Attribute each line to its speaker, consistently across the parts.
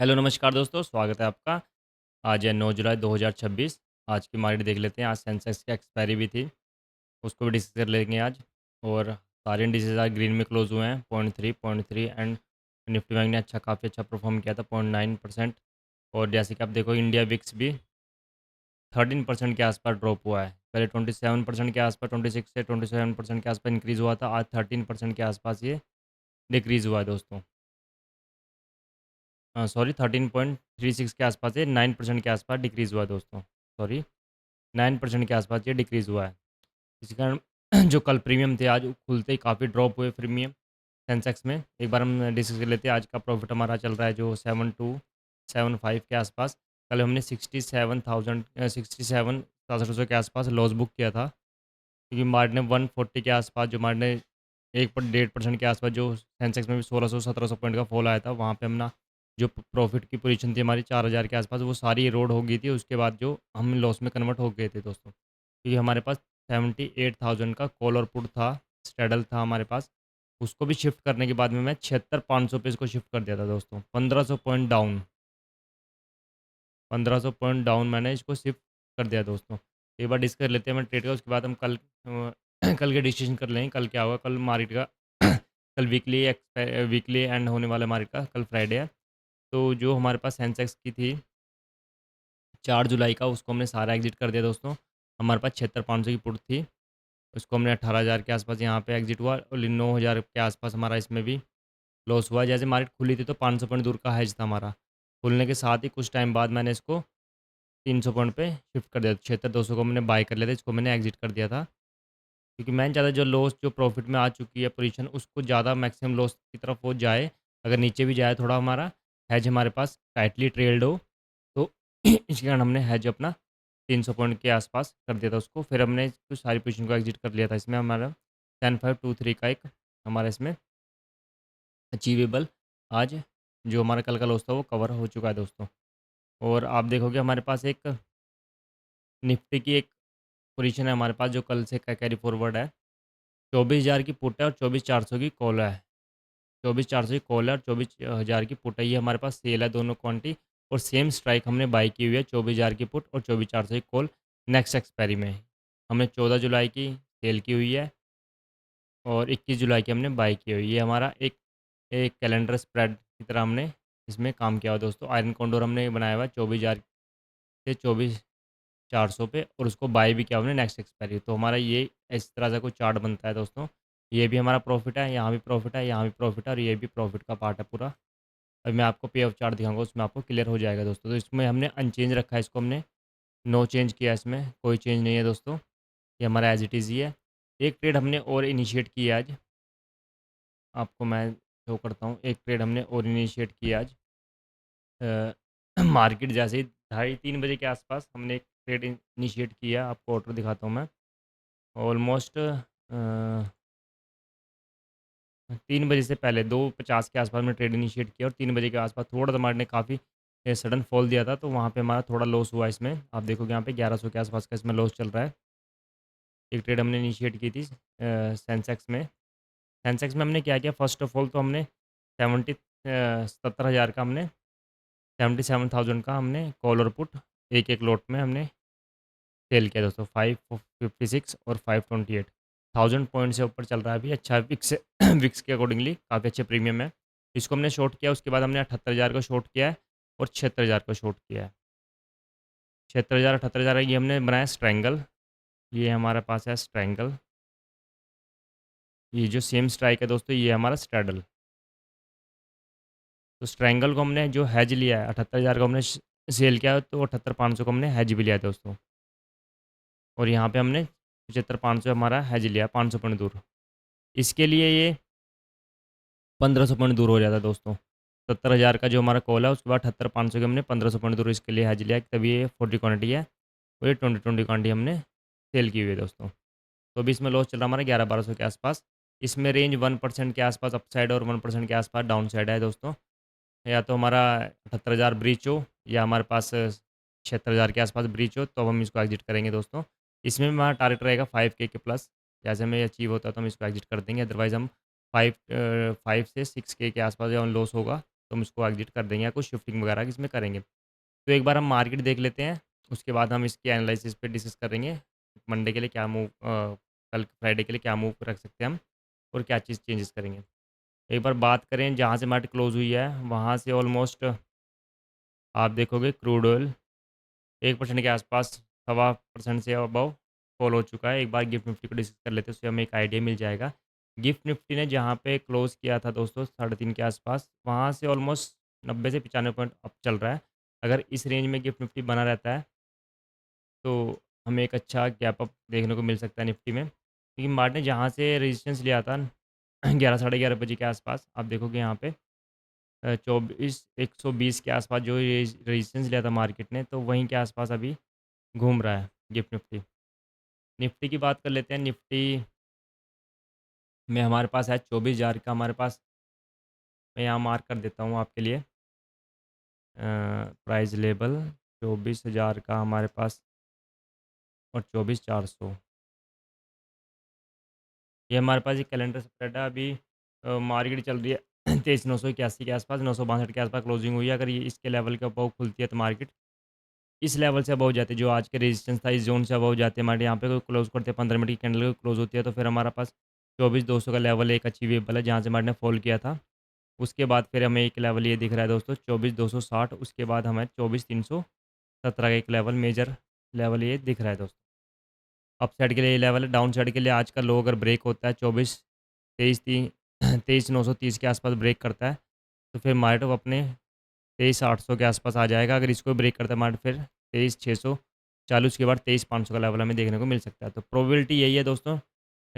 Speaker 1: Hello नमस्कार दोस्तों, स्वागत है आपका। आज है 9 जुलाई 2026। आज की मार्केट देख लेते हैं। आज सेंसेक्स की एक्सपायरी भी थी, उसको भी डिस्कस कर लेंगे आज। और सारे इंडिसेस आज ग्रीन में क्लोज हुए हैं, 0.3 एंड निफ्टी बैंक ने काफ़ी अच्छा परफॉर्म किया था, 0.9%। और जैसे कि आप देखो, इंडिया विक्स भी 13% के आसपास ड्रॉप हुआ है। पहले 27% के आसपास, 26 से 27% के आसपास इंक्रीज़ हुआ था। आज 13% के आसपास ये डिक्रीज़ हुआ है दोस्तों। सॉरी, 13.36 के आसपास ये 9% के आसपास डिक्रीज़ हुआ है दोस्तों। सॉरी, 9% के आसपास ये डिक्रीज़ हुआ है। इसी कारण जो कल प्रीमियम थे, आज खुलते ही काफ़ी ड्रॉप हुए प्रीमियम सेंसेक्स में। एक बार हम डिस्कस कर लेते हैं। आज का प्रॉफिट हमारा चल रहा है जो 7275 के आसपास। कल हमने 67,700 के आसपास लॉस बुक किया था, क्योंकि मार्केट ने 140 के आसपास, जो मार्केट ने 1.5% के आसपास, जो सेंसेक्स में भी 1600-1700 पॉइंट का फॉल आया था, वहाँ पे हमने जो प्रॉफिट की पोजीशन थी हमारी 4000 के आसपास, वो सारी एरोड हो गई थी। उसके बाद जो हम लॉस में कन्वर्ट हो गए थे दोस्तों, क्योंकि हमारे पास 78,000 का कॉल और पुट था, स्ट्रैडल था हमारे पास। उसको भी शिफ्ट करने के बाद में मैं 76,500 पे इसको शिफ्ट कर दिया था दोस्तों। 1500 पॉइंट डाउन, 1500 पॉइंट डाउन मैंने इसको शिफ्ट कर दिया दोस्तों। एक बार डिस्कस कर लेते हैं मैं ट्रेड का, उसके बाद हम कल कल के डिसीजन कर लेंगे कल क्या होगा। कल मार्केट का कल वीकली एंड होने वाला मार्केट का, कल फ्राइडे है। तो जो हमारे पास सेंसेक्स की थी 4 जुलाई का, उसको हमने सारा एग्जिट कर दिया दोस्तों। हमारे पास 76,500 की पुट थी, उसको हमने 18,000 के आसपास यहाँ पे एग्जिट हुआ, और 9,000 के आसपास हमारा इसमें भी लॉस हुआ। जैसे मार्केट खुली थी तो 500 पॉइंट दूर का हेज था हमारा। खुलने के साथ ही कुछ टाइम बाद मैंने इसको 300 पॉइंट पे शिफ्ट कर दिया। 76,200 को मैंने बाय कर लिया था, इसको मैंने एग्जिट कर दिया था। क्योंकि मैं ज़्यादा जो लॉस जो प्रॉफिट में आ चुकी है पोजीशन, उसको ज़्यादा मैक्सिमम लॉस की तरफ वो जाए। अगर नीचे भी जाए थोड़ा, हमारा हेज हमारे पास टाइटली ट्रेल्ड हो, तो इसके कारण हमने हेज अपना 300 पॉइंट के आसपास कर दिया था उसको। फिर हमने कुछ सारी पोजीशन को एग्जिट कर लिया था। इसमें हमारा 10,523 का एक हमारा इसमें अचीवेबल आज जो हमारा कल का लॉस था वो कवर हो चुका है दोस्तों। और आप देखोगे हमारे पास एक निफ्टी की एक पोजीशन है हमारे पास, जो कल से का कैरी फॉरवर्ड है। 24,000 की पुट है और 24,400 की कॉल है। 24,400 की कॉल है और 24,000 की पुट है। ये हमारे पास सेल है दोनों क्वांटिटी, और सेम स्ट्राइक हमने बाई की हुई है, 24,000 की पुट और 24,400 की कॉल। नेक्स्ट एक्सपायरी में हमने 14 जुलाई की सेल की हुई है, और 21 जुलाई की हमने बाई की हुई है। ये हमारा एक एक कैलेंडर स्प्रेड की तरह हमने इसमें काम किया हुआ दोस्तों। आयरन कॉन्डोर हमने बनाया हुआ है 24,000 से 24,400 पे, और उसको बाय भी किया हमने नेक्स्ट एक्सपायरी। तो हमारा ये इस तरह से कोई चार्ट बनता है दोस्तों। ये भी हमारा प्रॉफिट है, यहाँ भी प्रॉफिट है, यहाँ भी प्रॉफिट है, और ये भी प्रॉफिट का पार्ट है पूरा। अभी मैं आपको पे ऑफ चार्ट दिखाऊंगा, उसमें आपको क्लियर हो जाएगा दोस्तों। तो इसमें हमने अनचेंज रखा है, इसको हमने नो चेंज किया, इसमें कोई चेंज नहीं है दोस्तों। ये हमारा एज इट इज़ ही है। एक ट्रेड हमने और इनिशिएट किया आज, आपको मैं शो करता हूँ। एक ट्रेड हमने और इनिशिएट किया आज, मार्केट जैसे ही 2:30-3 बजे के आसपास हमने एक ट्रेड इनिशिएट किया। आपको ऑर्डर दिखाता हूँ मैं। ऑलमोस्ट 3 बजे से पहले 2:50 के आसपास में ट्रेड इनिशिएट किया, और 3 बजे के आसपास थोड़ा सा मार्केट ने काफ़ी सडन फॉल दिया था, तो वहाँ पे हमारा थोड़ा लॉस हुआ। इसमें आप देखोगे यहाँ पे 1100 के आसपास का इसमें लॉस चल रहा है। एक ट्रेड हमने इनिशिएट की थी सेंसेक्स में। सेंसेक्स में हमने क्या किया, फर्स्ट ऑफ ऑल तो हमने 70,000 का हमने 77,000 का हमने कॉल और पुट एक एक लॉट में हमने सेल किया दोस्तों। 556 और 528 1000 पॉइंट से ऊपर चल रहा है अभी। अच्छा विक्स विक्स के अकॉर्डिंगली काफ़ी अच्छे प्रीमियम है। इसको हमने शॉर्ट किया, उसके बाद हमने 78,000 को शॉर्ट किया है, और 76,000 को शॉर्ट किया है। 76,000 78,000 ये हमने बनाया स्ट्रैंगल। ये हमारे पास है स्ट्रैंगल। ये जो सेम स्ट्राइक है दोस्तों, ये हमारा स्ट्रैडल। तो स्ट्रैंगल को हमने जो हैज लिया है, 78,000 को हमने सेल किया है, तो 78,500 को हमने हैज भी लिया है दोस्तों। और यहाँ पे हमने 75,500 हमारा हैज लिया 500 पॉइंट दूर। इसके लिए ये 1500 पॉइंट दूर हो जाता है दोस्तों। 70,000 का जो हमारा कॉल है, उसके बाद 78,500 के हमने 1500 पॉइंट दूर इसके लिए हैज लिया, तभी ये 40 क्वांटिटी है, और ये 20 क्वांटिटी हमने सेल की हुई है दोस्तों। तो अभी इसमें लॉस चल रहा है हमारा 11-1200 के आसपास। इसमें रेंज 1% के आसपास अपसाइड और 1% के आसपास डाउन साइड है दोस्तों। या तो हमारा 78,000 ब्रीच हो, या हमारे पास 76,000 के आसपास ब्रीच हो, तो हम इसको एग्जिट करेंगे दोस्तों। इसमें हमारा टारगेट रहेगा 5K के प्लस। जैसे में अचीव होता है तो हम इसको एग्जिट कर देंगे, अदरवाइज़ हम 5 से 6K के आसपास जब लॉस होगा, तो हम इसको एग्ज़िट कर देंगे या कुछ शिफ्टिंग वगैरह इसमें करेंगे। तो एक बार हम मार्केट देख लेते हैं, उसके बाद हम इसके एनालिसिस पे डिस्कस करेंगे। मंडे के लिए क्या मूव कल फ्राइडे के लिए क्या मूव रख सकते हैं हम और क्या चीज़ चेंजेस करेंगे। एक बार बात करें जहाँ से मार्केट क्लोज़ हुई है, वहाँ से ऑलमोस्ट आप देखोगे क्रूड ऑयल 1% के आसपास, सवा परसेंट से अबव फॉल हो चुका है। एक बार गिफ्ट निफ्टी को डिस्कस कर लेते हैं, उससे हमें एक आइडिया मिल जाएगा। गिफ्ट निफ्टी ने जहाँ पे क्लोज़ किया था दोस्तों 3.5 के आसपास, वहाँ से ऑलमोस्ट 90 से 95 पॉइंट अप चल रहा है। अगर इस रेंज में गिफ्ट निफ्टी बना रहता है, तो हमें एक अच्छा गैप अप देखने को मिल सकता है निफ्टी में। क्योंकि मार्केट ने जहाँ से रेजिस्टेंस लिया था 11 साढ़े 11 बजे के आसपास, आप देखोगे यहाँ पे 24 120 के आसपास जो रेजिस्टेंस लिया था मार्केट ने, तो वहीं के आसपास अभी घूम रहा है गिफ्ट निफ्टी। निफ्टी की बात कर लेते हैं। निफ्टी में हमारे पास है 24,000 का हमारे पास, मैं यहाँ मार्क कर देता हूँ आपके लिए। प्राइस लेवल 24,000 का हमारे पास और 24,400, ये हमारे पास एक कैलेंडर स्प्रेड है। अभी मार्केट चल रही है 23,981 के आसपास, 962 के आसपास क्लोजिंग हुई है। अगर ये इसके लेवल के अबव खुलती है तो मार्केट इस लेवल से अबव जाती है, जो आज के रेजिस्टेंस था इस जोन से अबव जाती है मार्केट, यहाँ पे क्लोज करते हैं 15 मिनट की कैंडल क्लोज होती है, तो फिर हमारा पास 24,200 का लेवल एक अचीवेबल है, जहाँ से मार्केट ने फॉल किया था। उसके बाद फिर हमें एक लेवल ये दिख रहा है दोस्तों 24,260, उसके बाद हमें 24,317 का एक लेवल मेजर लेवल ये दिख रहा है दोस्तों। अप साइड के लिए ये लेवल है, डाउन साइड के लिए आज का लो अगर ब्रेक होता है 23,930 के आसपास ब्रेक करता है, तो फिर मार्केट अपने 23,800 के आसपास आ जाएगा। अगर इसको ब्रेक करता है मार्केट, फिर 23,640 के बाद 23,500 का लेवल हमें देखने को मिल सकता है। तो प्रोबेबिलिटी यही है दोस्तों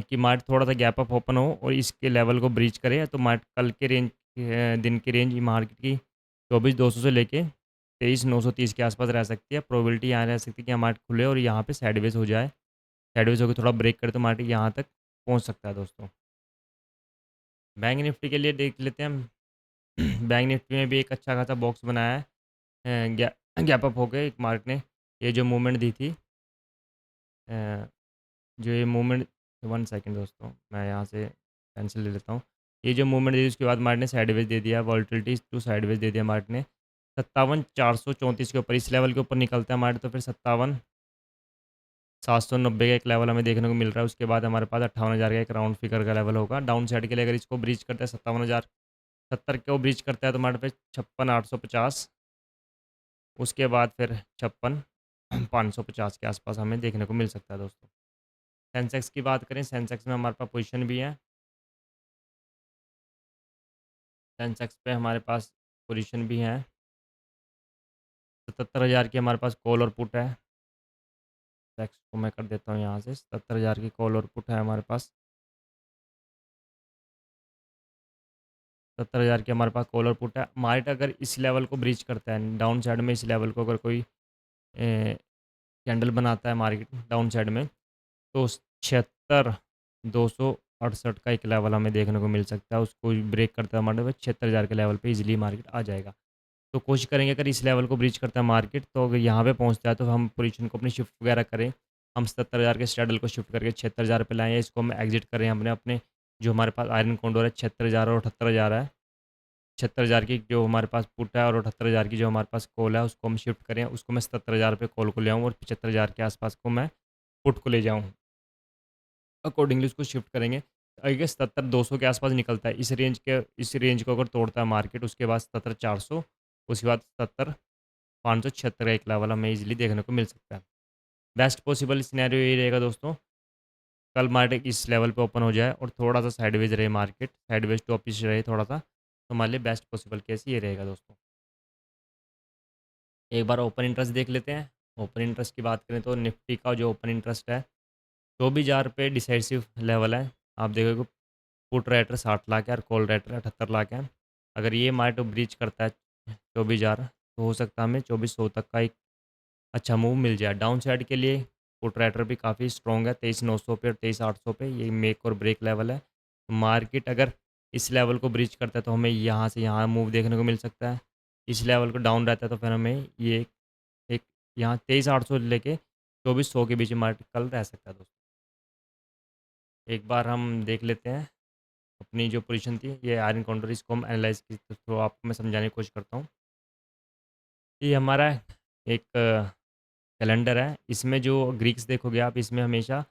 Speaker 1: कि मार्केट थोड़ा सा गैप अप ओपन हो और इसके लेवल को ब्रीच करे, तो मार्केट कल के रेंज दिन की रेंज मार्केट की 24,200 से लेके 23,930 के आसपास रह सकती है। प्रोबेबिलिटी यहाँ रह सकती है कि मार्केट खुले और यहाँ पे साइडवेज हो जाए, साइडवेज होकर थोड़ा ब्रेक करे तो मार्केट यहाँ तक पहुँच सकता है दोस्तों। बैंक निफ्टी के लिए देख लेते हैं हम। बैंक निफ्टी में भी एक अच्छा खासा बॉक्स बनाया है। गैप अप हो गए एक मार्केट ने ये जो मूवमेंट दी थी, अ, जो ये मूवमेंट, 1 सेकंड दोस्तों, मैं यहाँ से पेंसिल ले लेता हूँ। ये जो मूवमेंट दी उसके बाद मार्केट ने साइडवेज दे दिया, वॉलेटिलिटी टू साइडवेज दे दिया मार्केट ने। 57,434 के ऊपर, इस लेवल के ऊपर निकलता है मार्केट, तो फिर 57,790 का एक लेवल हमें देखने को मिल रहा है। उसके बाद हमारे पास 58,000 का एक राउंड फिगर का लेवल होगा। डाउन साइड के लिए अगर इसको ब्रीच करता है 57,070 को ब्रीच करता है तो हमारे पे 56,850, उसके बाद फिर 56,550 के आसपास हमें देखने को मिल सकता है दोस्तों। सेंसेक्स की बात करें, सेंसेक्स में हमारे पास पोजीशन भी है। सेंसेक्स पे हमारे पास पोजीशन भी है। 77,000 की हमारे पास कॉल और पुट है। सेंसेक्स को मैं कर देता हूँ यहाँ से, 77,000 की कॉल और पुट है हमारे पास। 70,000 की हमारे पास कॉल और पुट है। मार्केट अगर इस लेवल को ब्रीच करता है, डाउन साइड में इस लेवल को अगर कोई कैंडल बनाता है मार्केट डाउन साइड में, तो 76,268 का एक लेवल हमें देखने को मिल सकता है। उसको ब्रेक करता है मार्केट 76,000 के लेवल पे इजीली मार्केट आ जाएगा। तो कोशिश करेंगे अगर इस लेवल को ब्रीच करता है मार्केट, तो अगर यहाँ पे पहुँचता है तो हम पोजीशन को अपनी शिफ्ट वगैरह करें। हम 77,000 के स्ट्रैडल को शिफ्ट करके 76,000 पे लाएँ, या इसको हम एग्जिट करें अपने अपने जो हमारे पास आयरन कॉन्डोर है 76,000 और 78,000 है। 76,000 की जो हमारे पास पुट है और 78,000 की जो हमारे पास कॉल है, उसको हम शिफ्ट करें। उसको मैं 77,000 पे कॉल को ले आऊँ और 75,000 के आसपास को मैं पुट को ले जाऊँ। अकॉर्डिंगली उसको शिफ्ट करेंगे। आई गेस 77,200 के आसपास निकलता है। इस रेंज को अगर तोड़ता है मार्केट, उसके बाद 77,400, उसके बाद 77,576 का एक लेवल हमें ईज़िली देखने को मिल सकता है। बेस्ट पॉसिबल सिनेरियो यही रहेगा दोस्तों, कल मार्केट इस लेवल पे ओपन हो जाए और थोड़ा-सा साइडवेज रहे मार्केट, साइडवेज टू अपिश रहे थोड़ा-सा, तो हमारे लिए बेस्ट पॉसिबल केस ये रहेगा दोस्तों। एक बार ओपन इंटरेस्ट देख लेते हैं। ओपन इंटरेस्ट की बात करें तो निफ्टी का जो ओपन इंटरेस्ट है, 24,000 पे डिसाइसिव लेवल है। आप देखोगे पुट राइटर 60 लाख है और कॉल राइटर 78 लाख है। अगर ये मार्केट ब्रीच करता है 24,000, तो हो सकता है हमें 2400 तक का एक अच्छा मूव मिल जाए। डाउन साइड के लिए पुट राइटर भी काफ़ी स्ट्रॉन्ग है 23,900 पे और 23,800 पे, ये मेक और ब्रेक लेवल है। मार्केट अगर इस लेवल को ब्रीच करता है तो हमें यहाँ से यहाँ मूव देखने को मिल सकता है। इस लेवल को डाउन रहता है तो फिर हमें ये एक यहाँ 23,800 लेके 2400 के बीच में मार्केट कल रह सकता है दोस्तों। एक बार हम देख लेते हैं अपनी जो पोजीशन थी ये आयरन काउंटर, इसको हम एनालाइज़ के थ्रू आपको मैं समझाने की कोशिश करता हूँ। ये हमारा एक कैलेंडर है, इसमें जो ग्रीक्स देखोगे आप, इसमें हमेशा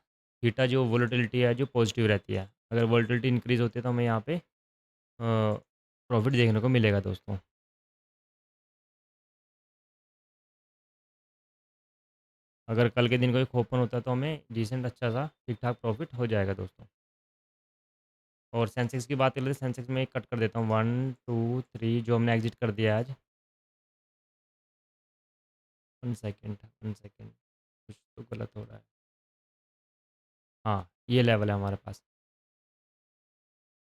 Speaker 1: थीटा जो वोलेटिलिटी है जो पॉजिटिव रहती है। अगर वोलेटिलिटी इंक्रीज़ होती है तो हमें यहाँ पे प्रॉफ़िट देखने को मिलेगा दोस्तों। अगर कल के दिन कोई ओपन होता है तो हमें डिसेंट अच्छा-सा ठीक-ठाक प्रॉफ़िट हो जाएगा दोस्तों। और सेंसेक्स की बात करें तो सेंसेक्स में कट कर देता हूँ 1, 2, 3 जो हमने एग्ज़िट कर दिया आज। 1 सेकंड कुछ तो गलत हो रहा है। हाँ, ये लेवल है हमारे पास।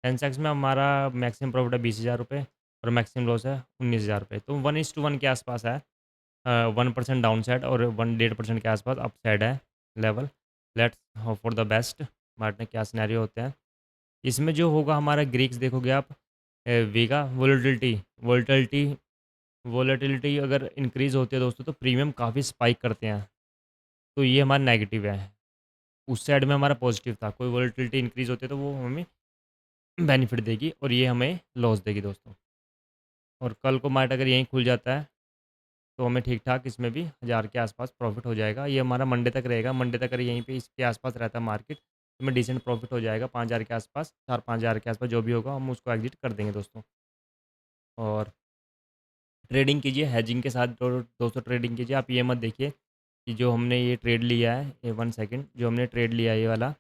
Speaker 1: सेंसेक्स में हमारा मैक्सिमम प्रॉफ़िट है ₹20,000 और मैक्सिमम लॉस है ₹19,000 तो 1:1 के आसपास है। 1% डाउन साइड और 1 1.5% के आसपास अप साइड है level. Let's hope for the best. Mart में क्या सिनेरियो होते हैं। इसमें जो होगा हमारा ग्रीक्स देखोगे आप वीगा वोलेटिलिटी वोलेटिलिटी वोलेटिलिटी अगर इंक्रीज़ होती है दोस्तों तो प्रीमियम काफ़ी स्पाइक करते हैं। तो ये हमारा नेगेटिव है। उस साइड में हमारा पॉजिटिव था। कोई वोलेटिलिटी इंक्रीज़ होती है तो वो हमें बेनिफिट देगी और ये हमें लॉस देगी दोस्तों। और कल को मार्केट अगर यहीं खुल जाता है तो हमें ठीक-ठाक इसमें भी 1000 के आसपास प्रॉफ़िट हो जाएगा। ये हमारा मंडे तक रहेगा। मंडे तक अगर यहीं पे इसके आसपास रहता है मार्केट तो हमें डिसेंट प्रॉफ़िट हो जाएगा 5000 के आसपास, 4-5000 के आसपास जो भी होगा हम उसको एग्ज़िट कर देंगे दोस्तों। और ट्रेडिंग कीजिए हेजिंग के साथ दोस्तों ट्रेडिंग कीजिए। आप ये मत देखिए कि जो हमने ये ट्रेड लिया है, ये 1 सेकंड जो हमने ट्रेड लिया है ये वाला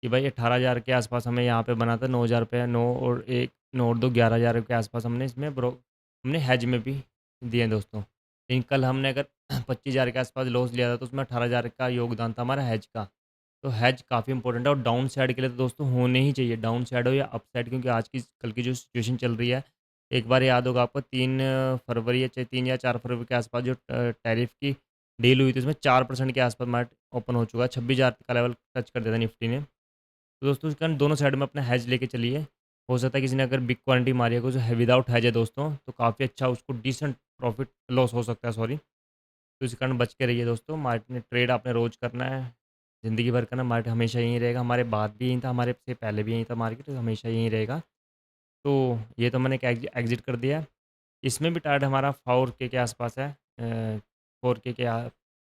Speaker 1: कि भाई 18,000 के आसपास हमें यहाँ पे बना था 9,000 रुपये 9 और 1 9 और 2 11,000 के आसपास हमने इसमें हमने हेज में भी दिए हैं दोस्तों। लेकिन कल हमने अगर 25,000 के आसपास लॉस लिया था तो उसमें 18,000 का योगदान था हमारा हेज का। तो हेज काफ़ी इंपॉर्टेंट है और डाउन साइड के लिए तो दोस्तों होने ही चाहिए, डाउन साइड हो या अप साइड क्योंकि आज की कल की जो सिचुएशन चल रही है, एक बार याद होगा आपको 3 फरवरी या 3 या 4 फरवरी के आसपास जो टैरिफ की डील हुई थी उसमें 4% के आसपास मार्केट ओपन हो चुका है, 26,000 का लेवल टच कर दिया था निफ्टी ने। तो दोस्तों इस कारण दोनों साइड में अपना हैज लेके चलिए। हो सकता है किसी ने अगर बिग क्वांटिटी मारी है कुछ विदाउट हैज है दोस्तों, तो काफ़ी अच्छा उसको डिसेंट प्रॉफिट लॉस हो सकता है सॉरी। तो इस कारण बच के रहिए दोस्तों। मार्केट में ट्रेड आपने रोज़ करना है, ज़िंदगी भर करना। मार्केट हमेशा यहीं रहेगा, हमारे बाद भी यहीं था, हमारे से पहले भी यहीं था मार्केट, हमेशा यहीं रहेगा। तो ये तो मैंने एग्ज़िट कर दिया है। इसमें भी टारगेट हमारा 4K के आसपास है। 4K के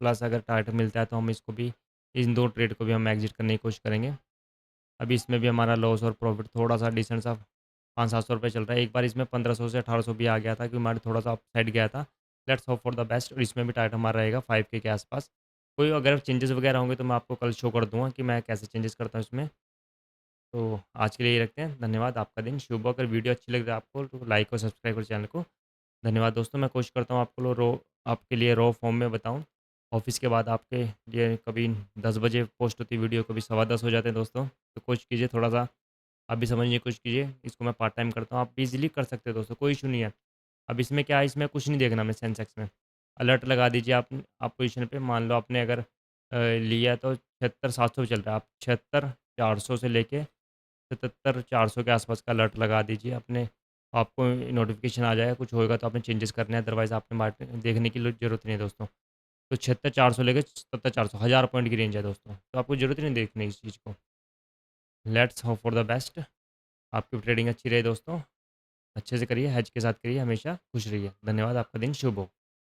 Speaker 1: प्लस अगर टारगेट मिलता है तो हम इसको भी इन 2 ट्रेड को भी हम एग्ज़िट करने की कोशिश करेंगे। अभी इसमें भी हमारा लॉस और प्रॉफिट थोड़ा-सा डिसेंट सा 500-700 चल रहा है। एक बार इसमें 1500 से 1800 भी आ गया था क्योंकि हमारा थोड़ा-सा अप साइड गया था। Let's hope for the best और इसमें भी टारगेट हमारा रहेगा 5K के आसपास। कोई अगर चेंजेस वगैरह होंगे तो मैं आपको कल शो कर दूँगा कि मैं कैसे चेंजेस करता हूँ इसमें। तो आज के लिए ये रखते हैं। धन्यवाद, आपका दिन शुभ हो। अगर वीडियो अच्छी लगे तो आपको तो लाइक और सब्सक्राइब करें चैनल को। धन्यवाद दोस्तों, मैं कोशिश करता हूँ आपके लिए रॉ फॉर्म में बताऊँ। ऑफ़िस के बाद आपके लिए कभी 10 बजे पोस्ट होती है वीडियो, कभी सवा 10 हो जाते हैं दोस्तों। तो कोशिश कीजिए थोड़ा-सा आप भी समझने की कोशिश कीजिए। इसको मैं पार्ट टाइम करता हूँ, आप भी ईज़िली कर सकते हैं दोस्तों, कोई इश्यू नहीं है। अब इसमें क्या है, इसमें कुछ नहीं देखना हमें सेंसेक्स में। अलर्ट लगा दीजिए आप पोज़ीशन पे, मान लो आपने अगर लिया तो 76,700 चल रहा है, आप 76,400 से लेके 77,400 के आसपास का अलर्ट लगा दीजिए अपने, आपको नोटिफ़िकेशन आ जाएगा, कुछ होएगा तो आपने चेंजेस करने हैं, अदरवाइज़ आपने मार्केट देखने की ज़रूरत नहीं है दोस्तों। तो 76,400 लेके 77,400 1000 पॉइंट की रेंज है दोस्तों, तो आपको ज़रूरत ही नहीं देखने इस चीज़ को। Let's hope for the best. आपकी ट्रेडिंग अच्छी रहे दोस्तों, अच्छे से करिए, हेज के साथ करिए, हमेशा खुश रहिए। धन्यवाद, आपका दिन शुभ हो।